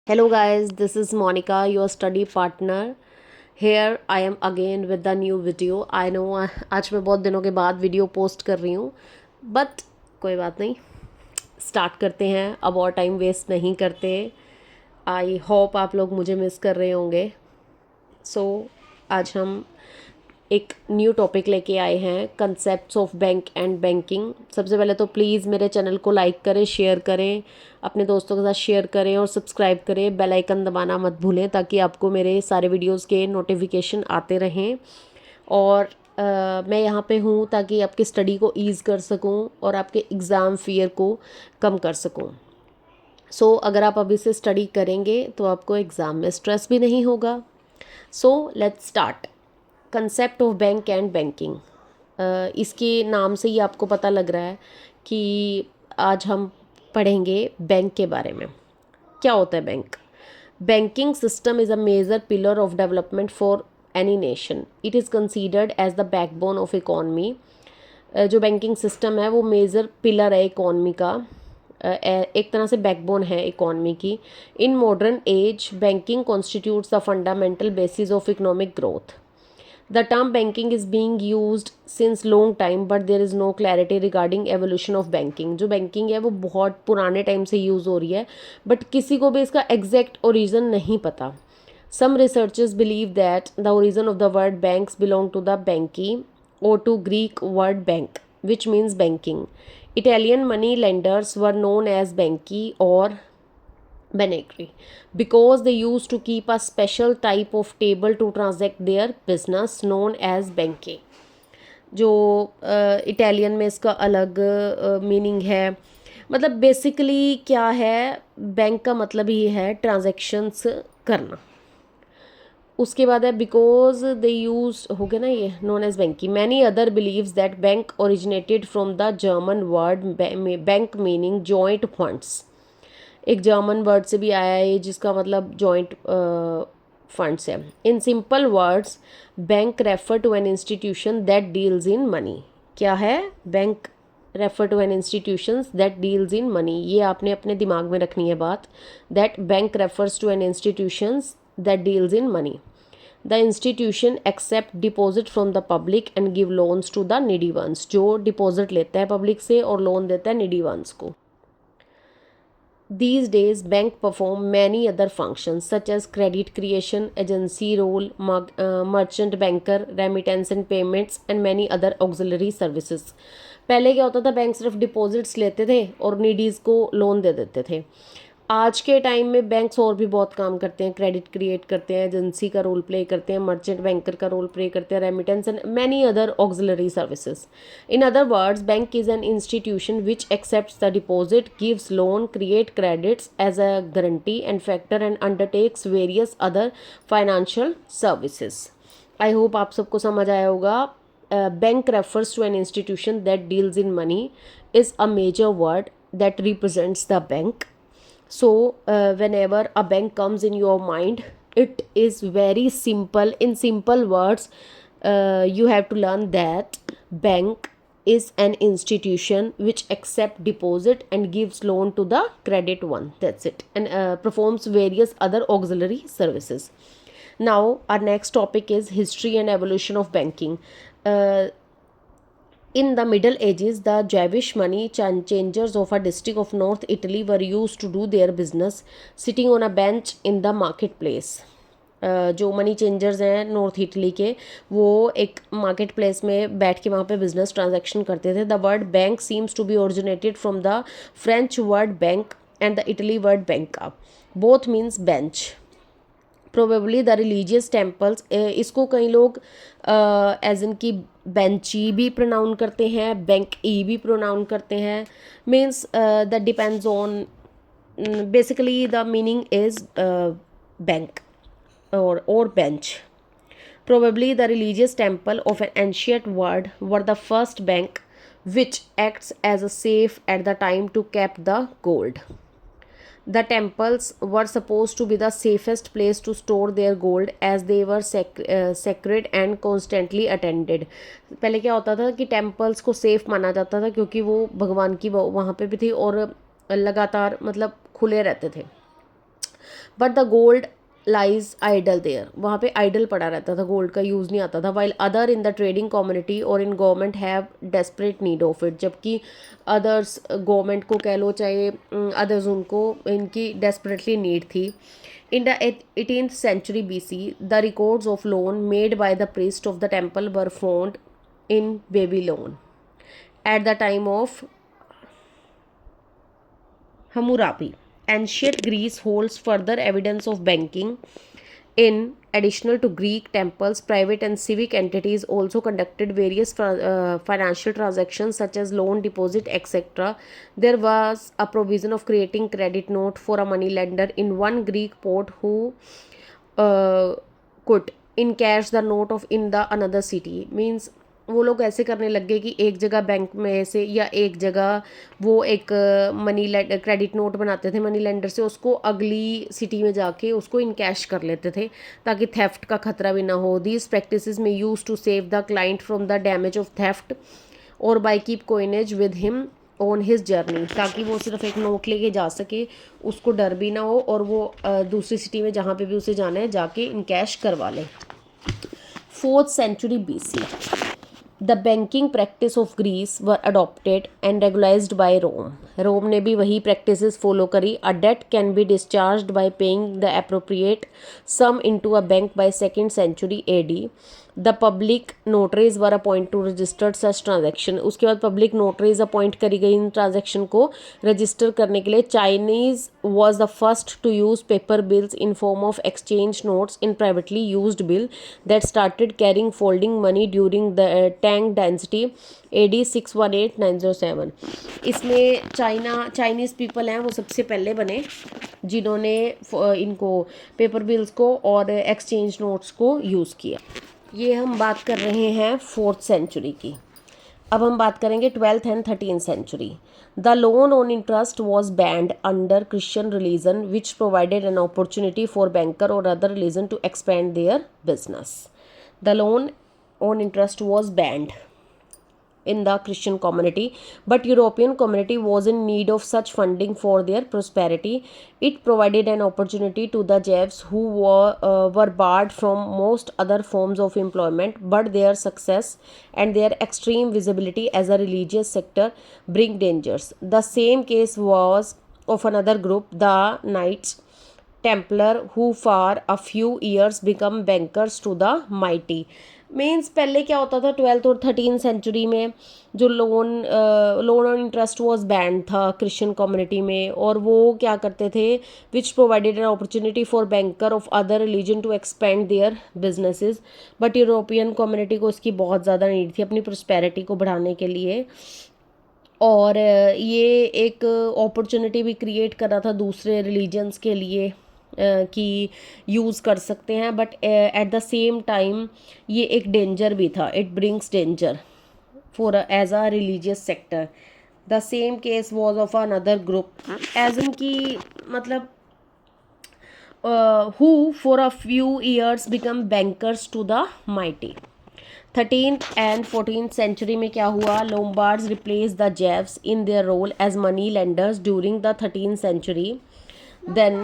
Hello, guys, this is Monica, your study partner. Here I am again with the new video. I know आज मैं बहुत दिनों के बाद वीडियो पोस्ट कर रही हूँ, बट कोई बात नहीं, स्टार्ट करते हैं। अब और टाइम वेस्ट नहीं करते। आई होप आप लोग मुझे मिस कर रहे होंगे। आज हम एक न्यू टॉपिक लेके आए हैं, concepts of bank and banking. सबसे पहले तो प्लीज़ मेरे चैनल को लाइक करें, शेयर करें, अपने दोस्तों के साथ शेयर करें और सब्सक्राइब करें। बेल आइकन दबाना मत भूलें ताकि आपको मेरे सारे वीडियोस के नोटिफिकेशन आते रहें। और मैं यहाँ पे हूँ ताकि आपकी स्टडी को ईज़ कर सकूँ और आपके एग्ज़ाम फियर को कम कर सकूँ। अगर आप अभी से स्टडी करेंगे तो आपको एग्ज़ाम में स्ट्रेस भी नहीं होगा। Let's start. Concept of bank and banking. इसके नाम से ही आपको पता लग रहा है कि आज हम पढ़ेंगे बैंक के बारे में। क्या होता है bank? Banking system is a major pillar of development for any nation. It is considered as the backbone of economy. जो बैंकिंग सिस्टम है वो मेजर पिलर है इकॉनमी का, एक तरह से बैकबोन है इकॉनमी की। In modern age banking constitutes the fundamental basis of economic growth. The term banking is being used since long time, but there is no clarity regarding evolution of banking. जो banking है वो बहुत पुराने time से use हो रही है, but किसी को भी इसका एग्जैक्ट ओरिजिन नहीं पता. Some researchers believe that the origin of the word banks belong to the banki or to Greek word bank, which means banking. Italian money lenders were known as banki or Benegri, because they used to keep a special type of table to transact their business known as banking. जो Italian में इसका अलग meaning है। मतलब basically क्या है, bank का मतलब ही है ट्रांजैक्शंस करना। उसके बाद है बिकॉज दे यूज हो गया ना, ये known as banky. Many other believes that bank originated from the German word bank meaning joint funds. एक जर्मन वर्ड से भी आया है जिसका मतलब जॉइंट फंड्स है. In simple words bank refer to an institution that deals in money. क्या है? Bank refer to an institution that deals in money. ये आपने अपने दिमाग में रखनी है बात, that bank refers to an institution that deals in money. The institution accept deposit from the public and give loans to the needy ones. जो deposit लेता है पब्लिक से और लोन देता है नीडी वंस को. These days, bank perform many other functions such as credit creation, agency role, merchant banker, remittance and payments, and many other auxiliary services. पहले क्या होता था, बैंक सिर्फ डिपॉजिट्स लेते थे और नीडीज़ को लोन दे देते थे. आज के टाइम में बैंक्स और भी बहुत काम करते हैं. क्रेडिट क्रिएट करते हैं, एजेंसी का रोल प्ले करते हैं, मर्चेंट बैंकर का रोल प्ले करते हैं, remittance and many other auxiliary services. In other words, bank is an institution which accepts the deposit, gives loan, create credits as a guarantee and factor and undertakes various other financial services. I hope आप सबको समझ आया होगा. Bank refers to an institution that deals in money is a major word that represents the bank. Whenever a bank comes in your mind, it is very simple. In simple words, you have to learn that bank is an institution which accept deposit and gives loan to the credit one. That's it. And performs various other auxiliary services. Now, our next topic is history and evolution of banking. In the Middle Ages, the Jewish money changers of a district of North Italy were used to do their business sitting on a bench in the marketplace. जो money changers हैं north Italy के, वो एक market place में बैठ के वहाँ पे बिजनेस ट्रांजैक्शन करते थे. The word bank seems to be originated from the French word bank and the Italy word banca. Both means bench. Probably the religious temples, इसको कई लोग एज इन की बेंची भी प्रोनाउन करते हैं, बैंक ई भी प्रोनाउन करते हैं. Means that depends on, basically the meaning is bank or bench. Probably the religious temple of an ancient world were the first bank which acts as a safe at the time to keep the gold. The temples were supposed to be the safest place to store their gold as they were sacred and constantly attended. पहले क्या होता था कि temples को safe माना जाता था क्योंकि वो भगवान की वहाँ पे भी थी और लगातार मतलब खुले रहते थे. But the gold lies idle there, वहाँ पे आइडल पड़ा रहता था, गोल्ड का यूज़ नहीं आता था। While other in the trading community और in government have desperate need of it, जबकि अदर्स गवर्नमेंट को कह लो चाहे अदर्स, उनको इनकी डेस्परेटली नीड थी। In the 18th century BC, the records of loan made by the priest of the temple were found in Babylon at the time of Hammurabi. Ancient Greece holds further evidence of banking. In addition to Greek temples, private and civic entities also conducted various financial transactions such as loan, deposit, etc. There was a provision of creating credit note for a money lender in one Greek port who uh, could encash the note of in the another city. Means वो लोग ऐसे करने लग गए कि एक जगह bank में से या एक जगह वो एक मनी क्रेडिट नोट बनाते थे मनी लेंडर से, उसको अगली सिटी में जाके उसको इनकैश कर लेते थे ताकि थेफ्ट का खतरा भी ना हो। दीज प्रैक्टिसेस में use to save the client from the damage of theft और by keep coinage with him on his journey, ताकि वो सिर्फ एक नोट लेके जा सके, उसको डर भी ना हो और वो दूसरी सिटी में जहाँ पे भी उसे जाना है जाके इनकैश करवा ले। 4th century BC, the banking practice of Greece were adopted and regularized by Rome. रोम ने भी वही practices follow करी. A debt can be discharged by paying the appropriate sum into a bank by 2nd century AD. The public notaries were appointed to register such transaction. उसके बाद public notaries appoint करी गई इन transaction को register करने के लिए. Chinese was the first to use paper bills in form of exchange notes in privately used bill that started carrying folding money during the Tang dynasty AD 618-907. इसमें Chinese people हैं वो सबसे पहले बने जिन्होंने इनको पेपर बिल्स को और एक्सचेंज नोट्स को यूज़ किया। ये हम बात कर रहे हैं 4th सेंचुरी की। अब हम बात करेंगे 12th and 13th century. The loan on interest was banned under Christian religion which provided an opportunity for banker और other religion to expand their business. The loan on interest was banned in the Christian community, but European community was in need of such funding for their prosperity. It provided an opportunity to the Jews who were barred from most other forms of employment, but their success and their extreme visibility as a religious sector bring dangers. The same case was of another group, the Knights Templar, who for a few years become bankers to the mighty. Means पहले क्या होता था 12th और 13th century में जो loan on interest was banned था Christian community में, और वो क्या करते थे which provided an opportunity for banker of other religion to expand their businesses. But European community को इसकी बहुत ज़्यादा नीड थी अपनी प्रोस्पेरिटी को बढ़ाने के लिए, और ये एक अपॉर्चुनिटी भी क्रिएट कर रहा था दूसरे रिलीजन्स के लिए कि यूज़ कर सकते हैं। But at the same time ये एक डेंजर भी था, it brings danger for as a religious sector. The same case was of another group as in की मतलब who for a few years become bankers to the mighty. 13th and 14th century में क्या हुआ, Lombards replaced the Jews in their role as money lenders during the 13th century. Then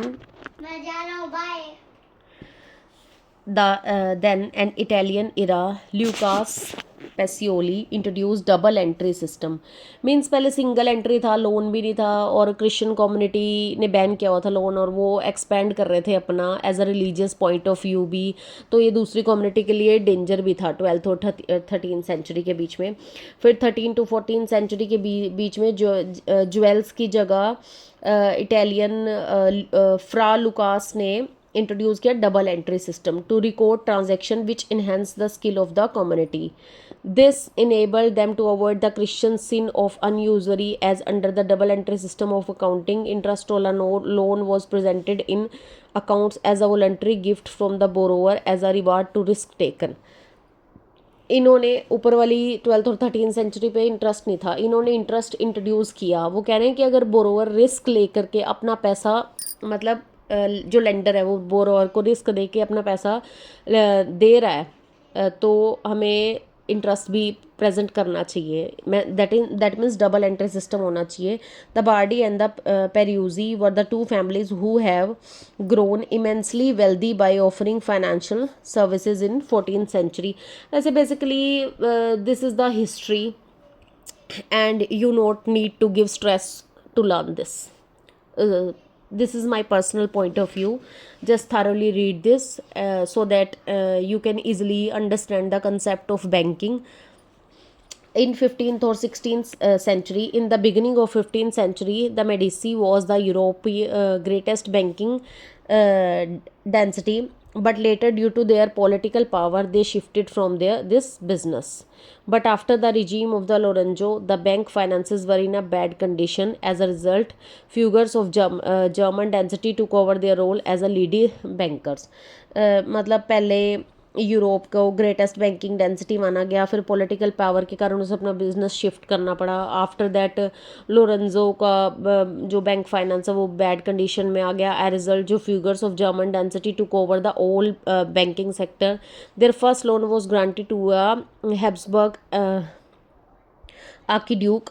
then an Italian era, Lucas Pacioli introduced double entry system. Means पहले single entry था, loan भी नहीं था, और Christian community ने ban किया हुआ था लोन, और वो एक्सपेंड कर रहे थे अपना as a religious point of view भी, तो ये दूसरी कम्युनिटी के लिए डेंजर भी था 12th और 13th सेंचुरी के बीच में। फिर 13 to 14 सेंचुरी के बीच में जो ज्वेल्स की जगह इटालियन फ्रा लुकास ने इंट्रोड्यूस किया double entry system to record transaction which enhance the skill of the community. This enabled them to avoid the Christian sin of usury, as under the double entry system of accounting, interest on a loan was presented in accounts as a voluntary gift from the borrower as a reward to risk taken. इन्होंने ऊपर वाली 12th और 13th century पे interest नहीं था, इन्होंने interest introduce किया। वो कह रहे हैं कि अगर बोरोवर रिस्क लेकर के अपना पैसा, मतलब जो लेंडर है वो बोरोवर को रिस्क दे के अपना पैसा दे रहा है, तो हमें इंटरेस्ट भी प्रेजेंट करना चाहिए. That means double entry system होना चाहिए. The Bardi and the Peruzzi were the two families who have grown immensely wealthy by offering financial services in 14th century. ऐसे basically this is the history and you not need to give stress to learn this. This is my personal point of view. Just thoroughly read this so that you can easily understand the concept of banking. In 15th or 16th century, in the beginning of 15th century, the Medici was the European greatest banking uh, density, but later due to their political power they shifted from this business. But after the regime of the Lorenzo, the bank finances were in a bad condition. As a result, figures of German density took over their role as a leading bankers. मतलब पहले Europe को greatest banking density माना गया, फिर political power के कारण उसे अपना बिजनेस शिफ्ट करना पड़ा. आफ्टर दैट लोरेंजो का जो बैंक फाइनेंस है वो बैड कंडीशन में आ गया. एज रिजल्ट जो figures of German density took over the whole banking sector. Their first loan was granted to a Habsburg archduke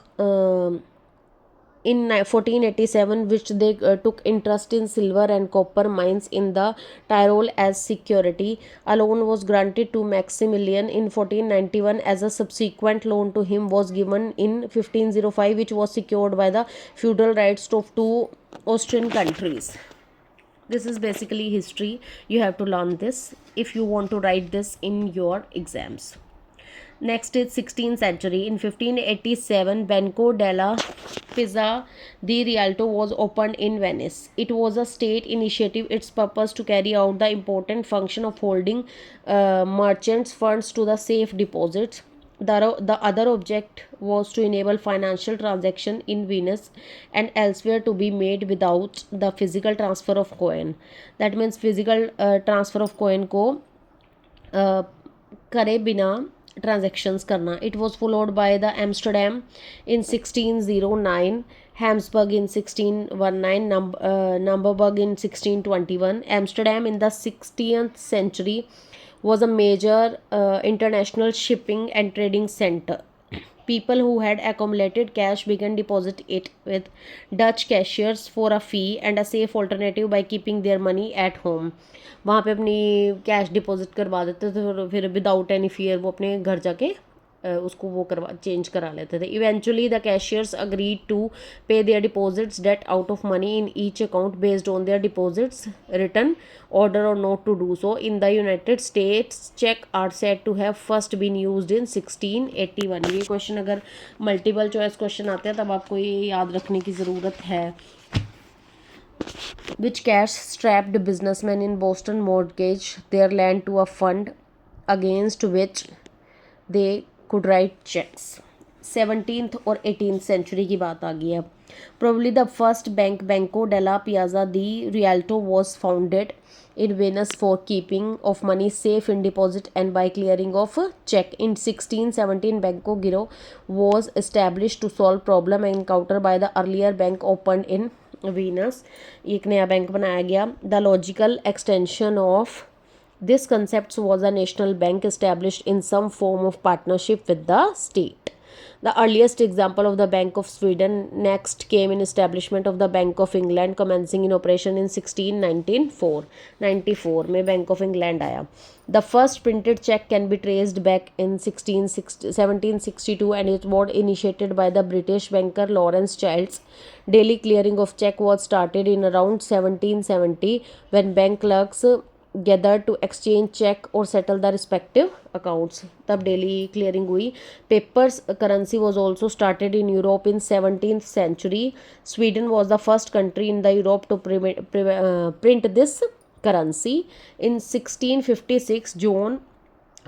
in 1487, which they took interest in silver and copper mines in the Tyrol as security. A loan was granted to Maximilian in 1491 as a subsequent loan to him was given in 1505, which was secured by the feudal rights of two Austrian countries. This is basically history. You have to learn this if you want to write this in your exams. Next is 16th century. In 1587, Banco della Pizza di Rialto was opened in Venice. It was a state initiative. Its purpose to carry out the important function of holding merchants' funds to the safe deposits. The other object was to enable financial transaction in Venice and elsewhere to be made without the physical transfer of coin. That means physical transfer of coin को करे बिना transactions करना. It was followed by the Amsterdam in 1609, Habsburg in 1619, Nuremberg in 1621. Amsterdam in the 16th century was a major international shipping and trading center. People who had accumulated cash began deposit it with Dutch cashiers for a fee and a safe alternative by keeping their money at home. वहाँ पे अपनी cash deposit करवा देते थे, फिर without any fear वो अपने घर जाके उसको वो करवा चेंज करा लेते थे. Eventually the cashiers agreed to pay their deposits debt out of money in each account based on their deposits return order or not to do so. In the United States, check are said to have first been used in 1681. ये question अगर multiple choice question आते हैं तब आपको ये याद रखने की ज़रूरत है. Which cash strapped businessmen in Boston mortgage their land to a fund against which they could write checks. 17th और 18th century की बात आ गई है. Probably the first bank, Banco della Piazza di Rialto, was founded in Venice for keeping of money safe in deposit and by clearing of a check. In 1617, Banco Giro was established to solve problem encountered by the earlier bank opened in Venice. एक नया bank बनाया गया. The logical extension of this concept was a national bank established in some form of partnership with the state. The earliest example of the Bank of Sweden next came in establishment of the Bank of England commencing in operation in 1694 में Bank of England आया. The first printed check can be traced back in 1762 and it was initiated by the British banker Lawrence Childs. Daily clearing of check was started in around 1770 when bank clerks gathered to exchange check or settle the respective accounts. तब daily clearing हुई. Papers currency was also started in Europe in 17th century. Sweden was the first country in the Europe to print this currency. In 1656, John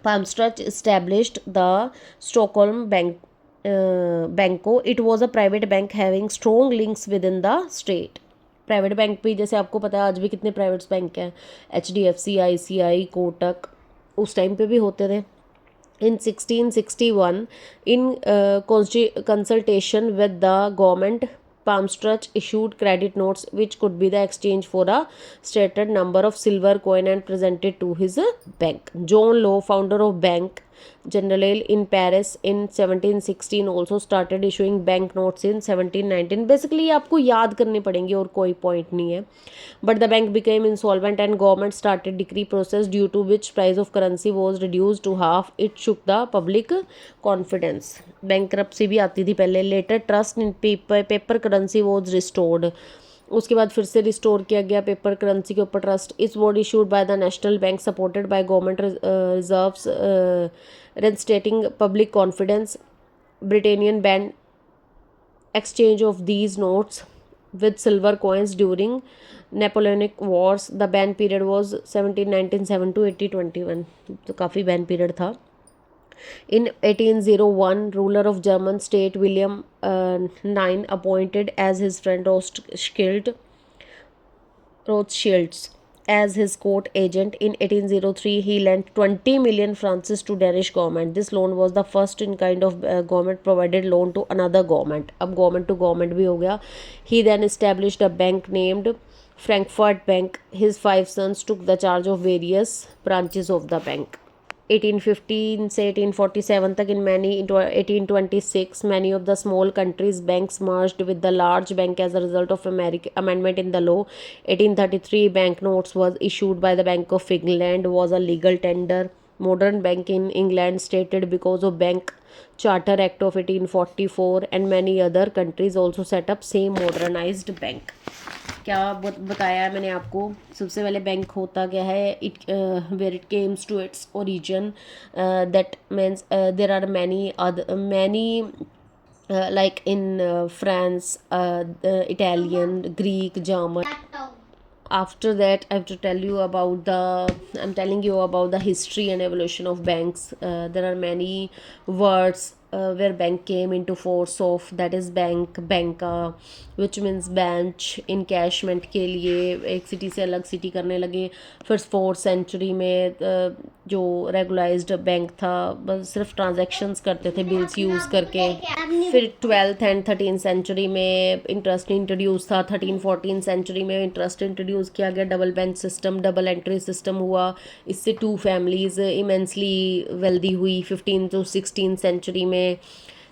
Palmstruch established the Stockholm Banco. It was a private bank having strong links within the state. Private bank भी जैसे आपको पता है आज भी कितने private bank हैं, HDFC, ICI, Kotak, उस टाइम पे भी होते थे. In 1661, in consultation with the government, Palmstruch issued credit notes which could be the exchange for a stated number of silver coin and presented to his bank. John Law, founder of bank, Generale in Paris in 1716 also started issuing bank notes in 1719. Basically आपको याद करने पड़ेंगे और कोई point नहीं है. But the bank became insolvent and government started decree process due to which price of currency was reduced to half. It shook the public confidence. Bankruptcy भी आती थी पहले. Later trust in paper currency was restored. उसके बाद फिर से restore किया गया पेपर करेंसी के ऊपर ट्रस्ट. इस ward issued by the national bank supported by government reserves reinstating public confidence. Britannian banned exchange of these notes with silver coins during Napoleonic Wars. The ban period was 1797 to 1821. तो काफ़ी ban period था. In 1801, ruler of German state William IX appointed as his friend Rothschilds as his court agent. In 1803, he lent 20 million francs to Danish government. This loan was the first in kind of government provided loan to another government. अब government to government भी हो गया. He then established a bank named Frankfurt Bank. His 5 sons took the charge of various branches of the bank. 1815 से 1847 तक in 1826 many of the small countries banks merged with the large bank as a result of amendment in the law. 1833 banknotes was issued by the Bank of England was a legal tender. Modern bank in England stated because of Bank Charter Act of 1844 and many other countries also set up same modernized bank. क्या बताया है मैंने आपको. सबसे पहले bank होता क्या है. It were it comes to its origin that means there are many like in France, Italian, Greek, German. After that I have to tell you about I'm telling you about the history and evolution of banks. There are many words where bank came into force of, that is bank, banka, which means bench. Encashment के लिए एक city से अलग city करने लगे. फिर 4th century में जो रेगुलाइज्ड बैंक था बस सिर्फ ट्रांजैक्शंस करते थे बिल्स यूज़ करके. फिर 12th एंड 13th सेंचुरी में इंटरेस्ट इंट्रोड्यूस था. 13th-14th सेंचुरी में इंटरेस्ट इंट्रोड्यूस किया गया. Double bench system, double entry system हुआ. इससे 2 फैमिलीज़ इमेंसली वेल्दी हुई. 15th to 16th सेंचुरी में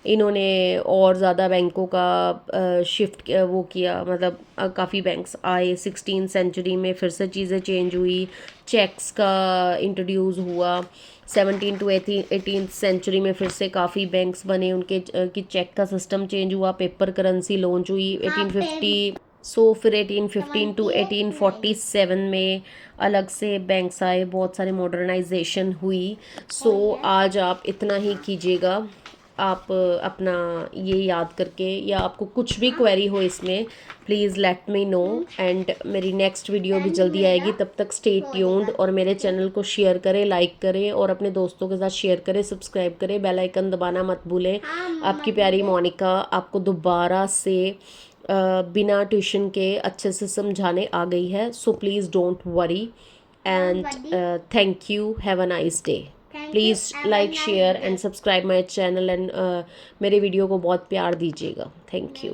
इन्होंने और ज़्यादा बैंकों का शिफ्ट वो किया, मतलब काफ़ी बैंक्स आए. 16th सेंचुरी में फिर से चीज़ें चेंज हुई. चेक्स का इंट्रोड्यूस हुआ. 17th to 18th सेंचुरी में फिर से काफ़ी बैंक्स बने. उनके कि चेक का सिस्टम चेंज हुआ. पेपर करेंसी लॉन्च हुई 1850. फिर 1815 to 1847 में अलग से बैंक्स आए. बहुत सारे मॉडर्नाइजेशन हुई. आज आप इतना ही कीजिएगा. आप अपना ये याद करके, या आपको कुछ भी क्वेरी हो इसमें, please let me know. And मेरी नेक्स्ट वीडियो भी जल्दी आएगी. तब तक स्टे ट्यून्ड और मेरे चैनल को शेयर करें, लाइक करें और अपने दोस्तों के साथ शेयर करें, सब्सक्राइब करें, बेल आइकन दबाना मत भूलें. आपकी प्यारी मोनिका आपको दोबारा से बिना ट्यूशन के अच्छे से समझाने आ गई है. So please don't worry and thank you. Have a nice day. Please like, share and subscribe my channel and मेरे वीडियो को बहुत प्यार दीजिएगा. Thank you.